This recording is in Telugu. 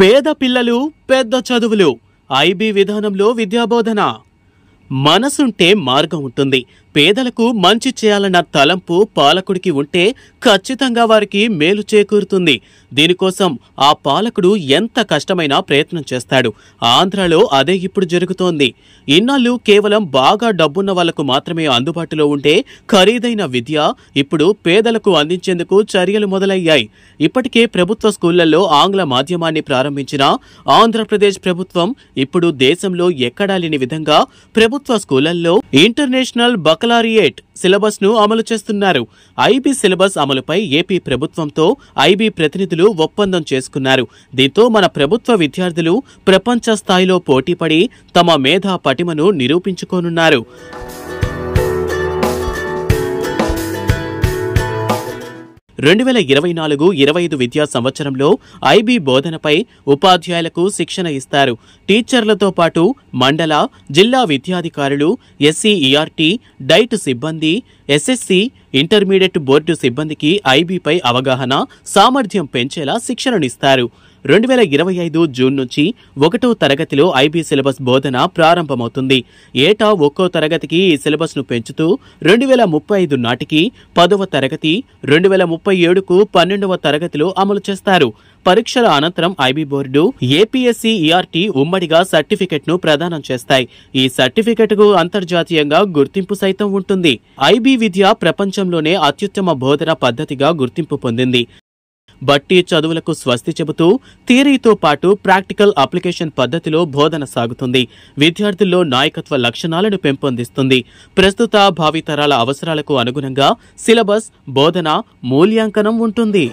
పేద పిల్లలు పెద్ద చదువులు ఐబీ విధానంలో విద్యాబోధన. మనసుంటే మార్గం ఉంటుంది. పేదలకు మంచి చేయాలన్న తలంపు పాలకుడికి ఉంటే ఖచ్చితంగా వారికి మేలు చేకూరుతుంది. దీనికోసం ఆ పాలకుడు ఎంత కష్టమైనా ప్రయత్నం చేస్తాడు. ఆంధ్రాలో అదే ఇప్పుడు జరుగుతోంది. ఇన్నాళ్ళు కేవలం బాగా డబ్బున్న వాళ్లకు మాత్రమే అందుబాటులో ఉండే ఖరీదైన విద్య ఇప్పుడు పేదలకు అందించేందుకు చర్యలు మొదలయ్యాయి. ఇప్పటికే ప్రభుత్వ స్కూళ్లలో ఆంగ్ల మాధ్యమాన్ని ప్రారంభించిన ఆంధ్రప్రదేశ్ ప్రభుత్వం ఇప్పుడు దేశంలో ఎక్కడా లేని విధంగా ప్రభుత్వ స్కూళ్లలో ఇంటర్నేషనల్ బకలారియేట్ సిలబస్ ను అమలు చేస్తున్నారు. ఐబీ సిలబస్ అమలుపై ఏపీ ప్రభుత్వంతో ఐబీ ప్రతినిధులు ఒప్పందం చేసుకున్నారు. దీంతో మన ప్రభుత్వ విద్యార్థులు ప్రపంచ స్థాయిలో పోటీపడి తమ మేధా పటిమను నిరూపించుకోనున్నారు. రెండు 2024-25 విద్యా సంవత్సరంలో ఐబీ బోధనపై ఉపాధ్యాయులకు శిక్షణ ఇస్తారు. టీచర్లతో పాటు మండల, జిల్లా విద్యాధికారులు, ఎస్సీఈఆర్టీ, డైట్ సిబ్బంది, ఎస్ఎస్సి, ఇంటర్మీడియట్ బోర్డు సిబ్బందికి ఐబీపై అవగాహన, సామర్థ్యం పెంచేలా శిక్షణనిస్తారు. 2025 జూన్ నుంచి 1వ తరగతిలో ఐబీ సిలబస్ బోధన ప్రారంభమవుతుంది. ఏటా ఒక్కో తరగతికి ఈ సిలబస్ను పెంచుతూ 2035 నాటికి 10వ తరగతి, 2037కు 12వ తరగతిలో అమలు చేస్తారు. పరీక్షల అనంతరం ఐబీ బోర్డు, ఏపీఎస్సీఈఆర్టీ ఉమ్మడిగా సర్టిఫికెట్ను ప్రదానం చేస్తాయి. ఈ సర్టిఫికెట్కు అంతర్జాతీయంగా గుర్తింపు సైతం ఉంటుంది. ఐబీ విద్య ప్రపంచంలోనే అత్యుత్తమ బోధన పద్ధతిగా గుర్తింపు పొందింది. బట్టి చదువులకు స్వస్తి చెబుతూ థియరీతో పాటు ప్రాక్టికల్ అప్లికేషన్ పద్ధతిలో బోధన సాగుతుంది. విద్యార్థుల్లో నాయకత్వ లక్షణాలను పెంపొందిస్తుంది. ప్రస్తుత భావితరాల అవసరాలకు అనుగుణంగా సిలబస్, బోధన, మూల్యాంకనం ఉంటుంది.